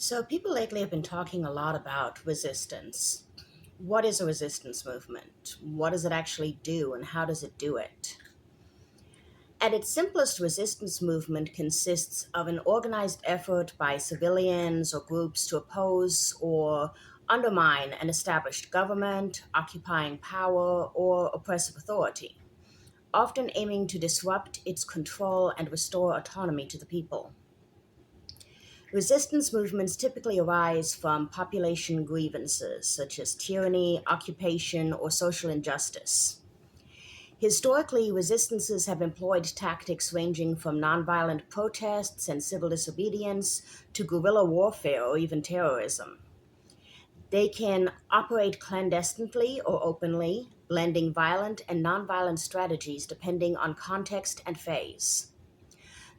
So, people lately have been talking a lot about resistance. What is a resistance movement? What does it actually do, and how does it do it? At its simplest, resistance movement consists of an organized effort by civilians or groups to oppose or undermine an established government, occupying power, or oppressive authority, often aiming to disrupt its control and restore autonomy to the people. Resistance movements typically arise from population grievances such as tyranny, occupation, or social injustice. Historically, resistances have employed tactics ranging from nonviolent protests and civil disobedience to guerrilla warfare or even terrorism. They can operate clandestinely or openly, blending violent and nonviolent strategies depending on context and phase.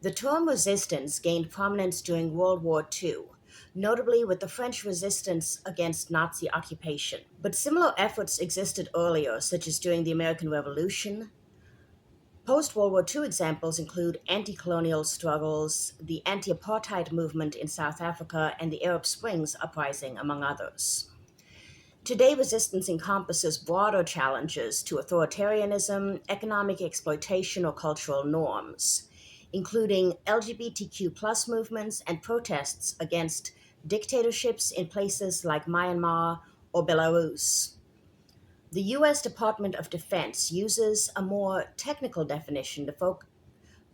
The term resistance gained prominence during World War II, notably with the French resistance against Nazi occupation. But similar efforts existed earlier, such as during the American Revolution. Post World War II examples include anti colonial struggles, the anti apartheid movement in South Africa, and the Arab Springs uprising, among others. Today, resistance encompasses broader challenges to authoritarianism, economic exploitation, or cultural norms, including LGBTQ plus movements and protests against dictatorships in places like Myanmar or Belarus. The U.S. Department of Defense uses a more technical definition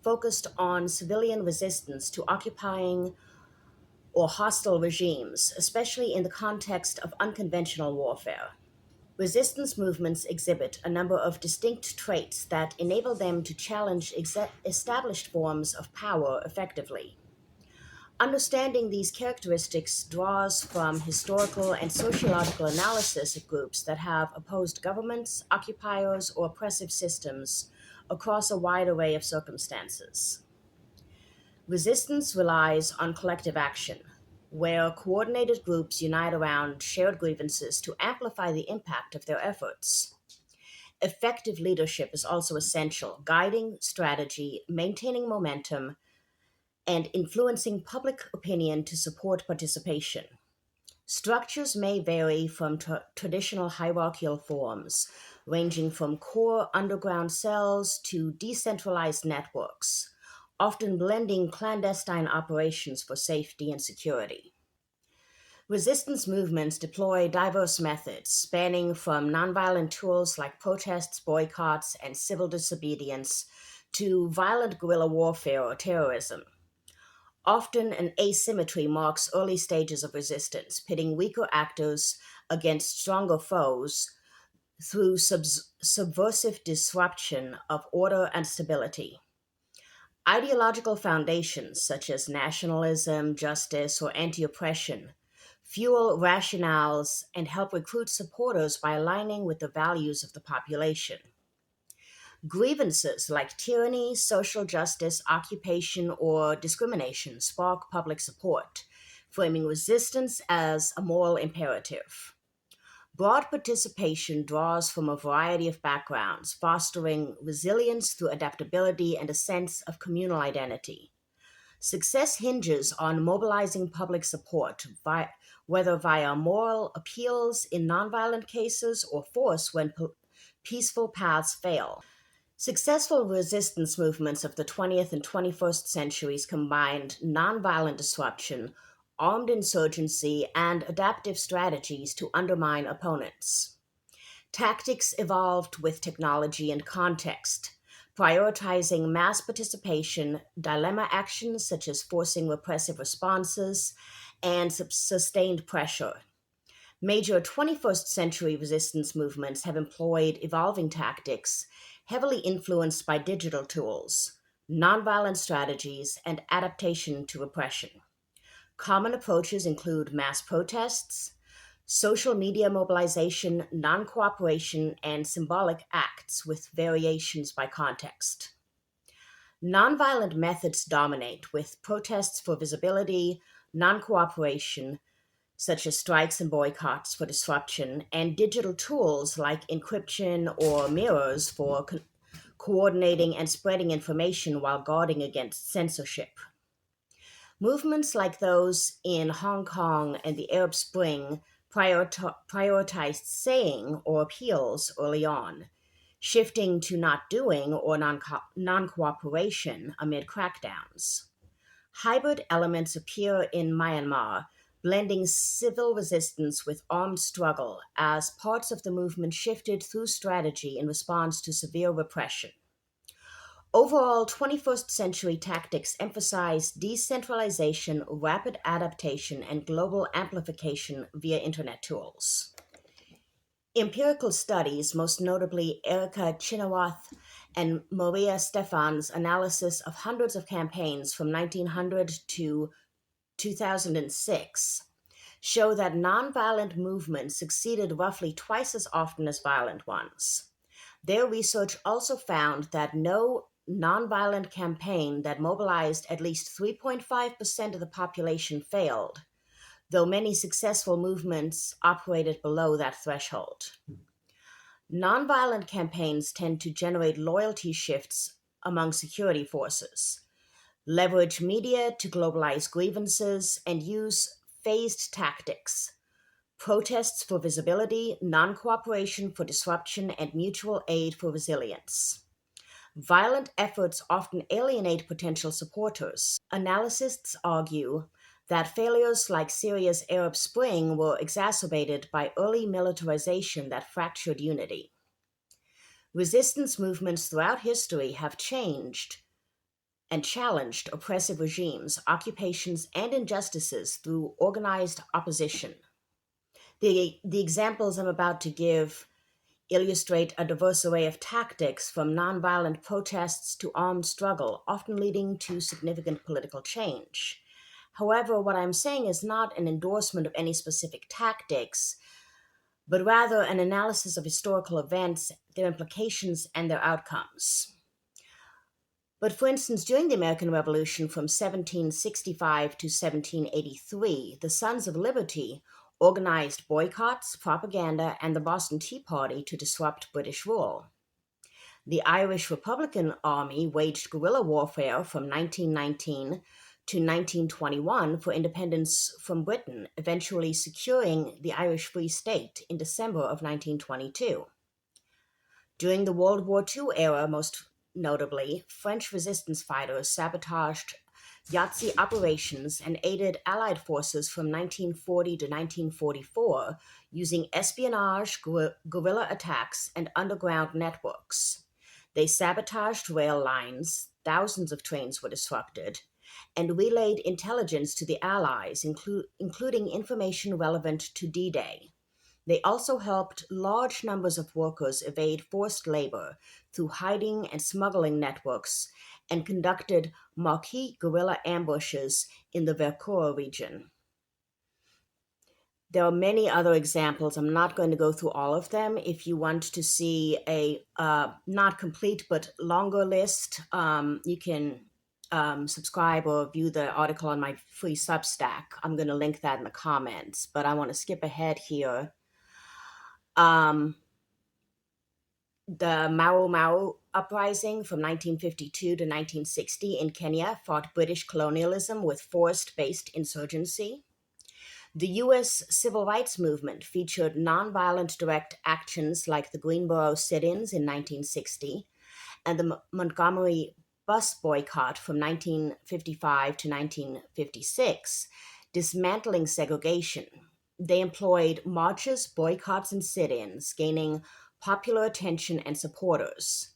focused on civilian resistance to occupying or hostile regimes, especially in the context of unconventional warfare. Resistance movements exhibit a number of distinct traits that enable them to challenge established forms of power effectively. Understanding these characteristics draws from historical and sociological analysis of groups that have opposed governments, occupiers, or oppressive systems across a wide array of circumstances. Resistance relies on collective action, where coordinated groups unite around shared grievances to amplify the impact of their efforts. Effective leadership is also essential, guiding strategy, maintaining momentum, and influencing public opinion to support participation. Structures may vary from traditional hierarchical forms, ranging from core underground cells to decentralized networks, often blending clandestine operations for safety and security. Resistance movements deploy diverse methods, spanning from nonviolent tools like protests, boycotts, and civil disobedience to violent guerrilla warfare or terrorism. Often, an asymmetry marks early stages of resistance, pitting weaker actors against stronger foes through subversive disruption of order and stability. Ideological foundations such as nationalism, justice, or anti oppression fuel rationales and help recruit supporters by aligning with the values of the population. Grievances like tyranny, social justice, occupation, or discrimination spark public support, framing resistance as a moral imperative. Broad participation draws from a variety of backgrounds, fostering resilience through adaptability and a sense of communal identity. Success hinges on mobilizing public support, whether via moral appeals in nonviolent cases or force when peaceful paths fail. Successful resistance movements of the 20th and 21st centuries combined nonviolent disruption, armed insurgency, and adaptive strategies to undermine opponents. Tactics evolved with technology and context, prioritizing mass participation, dilemma actions such as forcing repressive responses, and sustained pressure. Major 21st century resistance movements have employed evolving tactics, heavily influenced by digital tools, nonviolent strategies, and adaptation to repression. Common approaches include mass protests, social media mobilization, non cooperation, and symbolic acts with variations by context. Nonviolent methods dominate, with protests for visibility, non cooperation, such as strikes and boycotts for disruption, and digital tools like encryption or mirrors for coordinating and spreading information while guarding against censorship. Movements like those in Hong Kong and the Arab Spring prioritized saying or appeals early on, shifting to not doing or non cooperation amid crackdowns. Hybrid elements appear in Myanmar, blending civil resistance with armed struggle as parts of the movement shifted through strategy in response to severe repression. Overall, 21st century tactics emphasize decentralization, rapid adaptation, and global amplification via internet tools. Empirical studies, most notably Erica Chenoweth and Maria Stefan's analysis of hundreds of campaigns from 1900 to 2006, show that nonviolent movements succeeded roughly twice as often as violent ones. Their research also found that no nonviolent campaign that mobilized at least 3.5% of the population failed, though many successful movements operated below that threshold. Nonviolent campaigns tend to generate loyalty shifts among security forces, leverage media to globalize grievances, and use phased tactics: protests for visibility, non cooperation for disruption, and mutual aid for resilience. Violent efforts often alienate potential supporters. Analysts argue that failures like Syria's Arab Spring were exacerbated by early militarization that fractured unity. Resistance movements throughout history have changed and challenged oppressive regimes, occupations, and injustices through organized opposition. The examples I'm about to give illustrate a diverse array of tactics from nonviolent protests to armed struggle, often leading to significant political change. However, what I'm saying is not an endorsement of any specific tactics, but rather an analysis of historical events, their implications, and their outcomes. But for instance, during the American Revolution from 1765 to 1783, the Sons of Liberty organized boycotts, propaganda, and the Boston Tea Party to disrupt British rule. The Irish Republican Army waged guerrilla warfare from 1919 to 1921 for independence from Britain, eventually securing the Irish Free State in December of 1922. During the World War II era, most notably, French resistance fighters sabotaged Yahtzee operations and aided Allied forces from 1940 to 1944 using espionage, guerrilla attacks, and underground networks. They sabotaged rail lines, thousands of trains were disrupted, and relayed intelligence to the Allies, including information relevant to D-Day. They also helped large numbers of workers evade forced labor through hiding and smuggling networks and conducted marquee guerrilla ambushes in the Vercors region. There are many other examples. I'm not going to go through all of them. If you want to see a not complete but longer list, you can subscribe or view the article on my free Substack. I'm going to link that in the comments, but I want to skip ahead here. The Mau Mau uprising from 1952 to 1960 in Kenya fought British colonialism with forest-based insurgency. The U.S. civil rights movement featured nonviolent direct actions like the Greenboro sit-ins in 1960 and the Montgomery bus boycott from 1955 to 1956, dismantling segregation. They employed marches, boycotts, and sit-ins, gaining popular attention and supporters.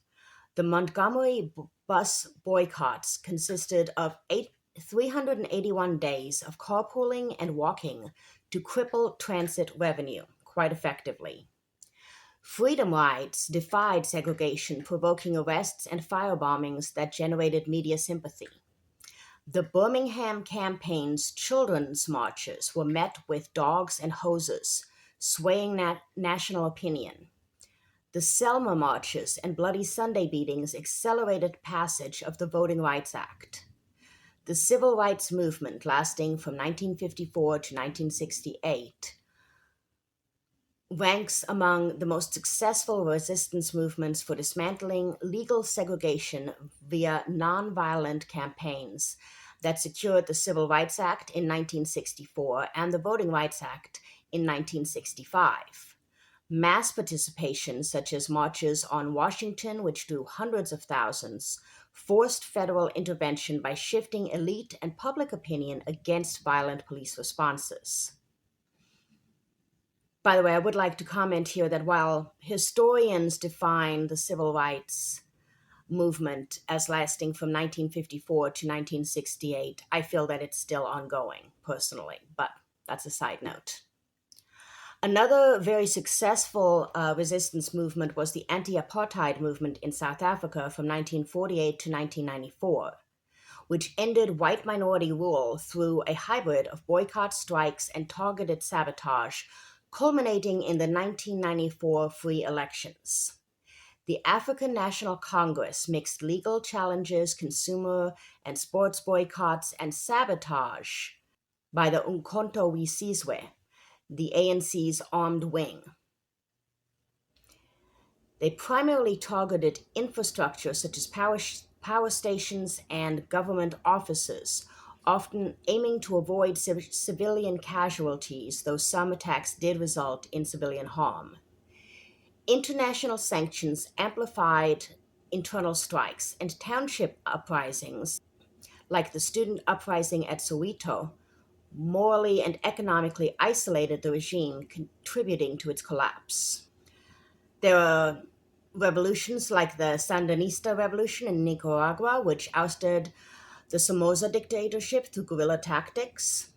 The Montgomery bus boycotts consisted of 381 days of carpooling and walking to cripple transit revenue quite effectively. Freedom rides defied segregation, provoking arrests and firebombings that generated media sympathy. The Birmingham campaign's children's marches were met with dogs and hoses, swaying national opinion. The Selma marches and Bloody Sunday beatings accelerated passage of the Voting Rights Act. The civil rights movement, lasting from 1954 to 1968, ranks among the most successful resistance movements for dismantling legal segregation via nonviolent campaigns that secured the Civil Rights Act in 1964 and the Voting Rights Act in 1965. Mass participation, such as marches on Washington, which drew hundreds of thousands, forced federal intervention by shifting elite and public opinion against violent police responses. By the way, I would like to comment here that while historians define the civil rights movement as lasting from 1954 to 1968, I feel that it's still ongoing, personally, but that's a side note. Another very successful resistance movement was the anti-apartheid movement in South Africa from 1948 to 1994, which ended white minority rule through a hybrid of boycott, strikes, and targeted sabotage, culminating in the 1994 free elections. The African National Congress mixed legal challenges, consumer and sports boycotts, and sabotage by the Umkhonto we Sizwe, the ANC's armed wing. They primarily targeted infrastructure such as power stations and government offices, often aiming to avoid civilian casualties, though some attacks did result in civilian harm. International sanctions amplified internal strikes, and township uprisings, like the student uprising at Soweto, morally and economically isolated the regime, contributing to its collapse. There are revolutions like the Sandinista revolution in Nicaragua, which ousted the Somoza dictatorship through guerrilla tactics.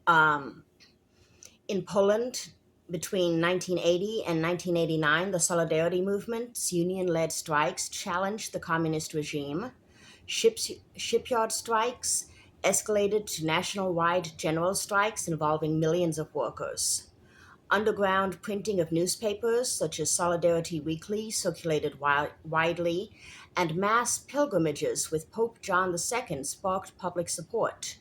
In Poland, between 1980 and 1989, the Solidarity movement's union-led strikes challenged the communist regime. Shipyard strikes escalated to national-wide general strikes involving millions of workers. Underground printing of newspapers, such as Solidarity Weekly, circulated widely, and mass pilgrimages with Pope John II sparked public support.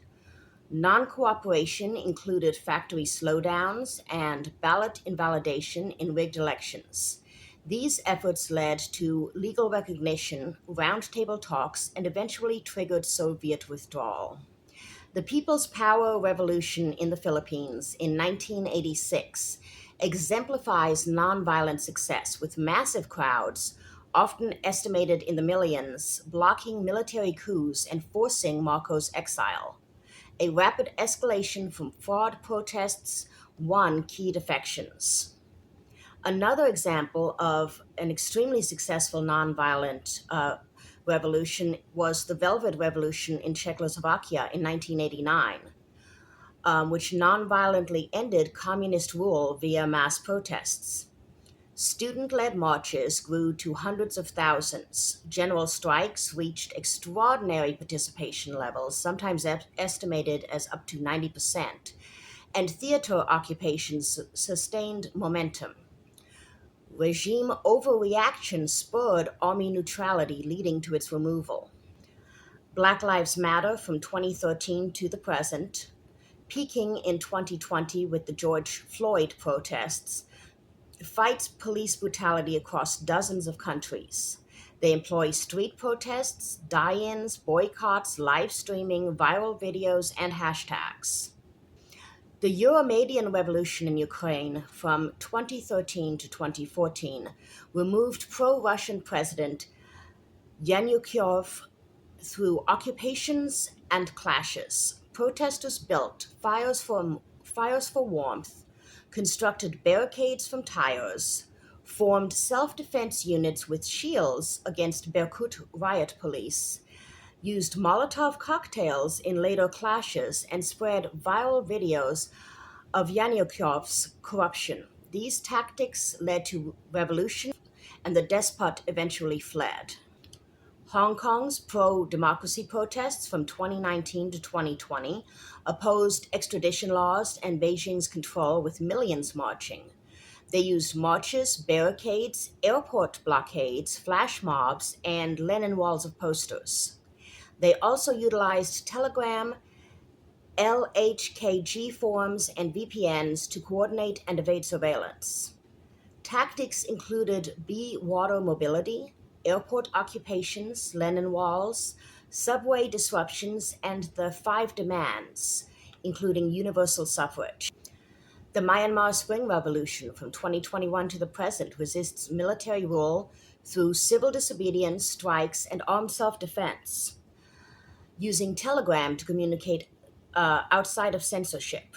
Non-cooperation included factory slowdowns and ballot invalidation in rigged elections. These efforts led to legal recognition, roundtable talks, and eventually triggered Soviet withdrawal. The People's Power Revolution in the Philippines in 1986 exemplifies nonviolent success, with massive crowds, often estimated in the millions, blocking military coups and forcing Marcos' exile. A rapid escalation from fraud protests won key defections. Another example of an extremely successful nonviolent revolution was the Velvet Revolution in Czechoslovakia in 1989, which nonviolently ended communist rule via mass protests. Student-led marches grew to hundreds of thousands. General strikes reached extraordinary participation levels, sometimes estimated as up to 90%, and theater occupations sustained momentum. Regime overreaction spurred army neutrality, leading to its removal. Black Lives Matter from 2013 to the present, peaking in 2020 with the George Floyd protests, fights police brutality across dozens of countries. They employ street protests, die-ins, boycotts, live streaming, viral videos, and hashtags. The Euromaidan revolution in Ukraine from 2013 to 2014 removed pro-Russian President Yanukovych through occupations and clashes. Protesters built fires for warmth, constructed barricades from tires, formed self-defense units with shields against Berkut riot police, used Molotov cocktails in later clashes, and spread viral videos of Yanukovych's corruption. These tactics led to revolution, and the despot eventually fled. Hong Kong's pro-democracy protests from 2019 to 2020 opposed extradition laws and Beijing's control, with millions marching. They used marches, barricades, airport blockades, flash mobs, and Lenin walls of posters. They also utilized Telegram, LHKG forums, and VPNs to coordinate and evade surveillance. Tactics included water mobility, airport occupations, Lenin walls, subway disruptions, and the Five Demands, including universal suffrage. The Myanmar Spring Revolution from 2021 to the present resists military rule through civil disobedience, strikes, and armed self defense, using Telegram to communicate outside of censorship.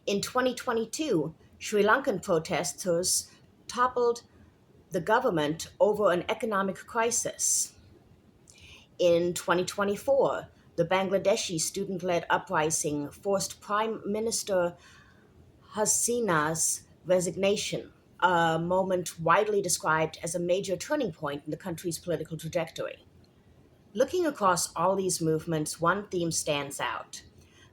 In 2022, Sri Lankan protesters toppled the government over an economic crisis. In 2024, the Bangladeshi student led uprising forced Prime Minister Hasina's resignation, a moment widely described as a major turning point in the country's political trajectory. Looking across all these movements, one theme stands out.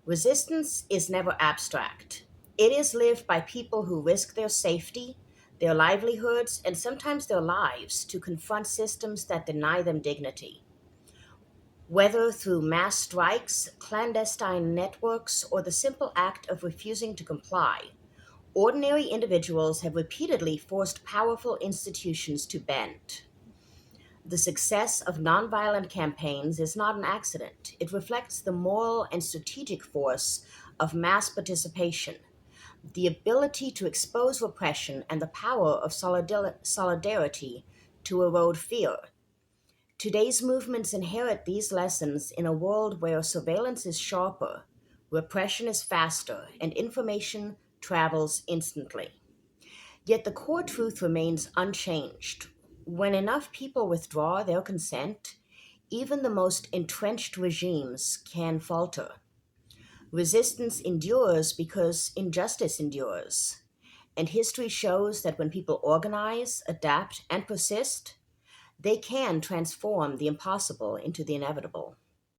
Resistance is never abstract. It is lived by people who risk their safety, their livelihoods, and sometimes their lives to confront systems that deny them dignity. Whether through mass strikes, clandestine networks, or the simple act of refusing to comply, ordinary individuals have repeatedly forced powerful institutions to bend. The success of nonviolent campaigns is not an accident. It reflects the moral and strategic force of mass participation, the ability to expose repression, and the power of solidarity to erode fear. Today's movements inherit these lessons in a world where surveillance is sharper, repression is faster, and information travels instantly. Yet the core truth remains unchanged. When enough people withdraw their consent, even the most entrenched regimes can falter. Resistance endures because injustice endures. And history shows that when people organize, adapt, and persist, they can transform the impossible into the inevitable.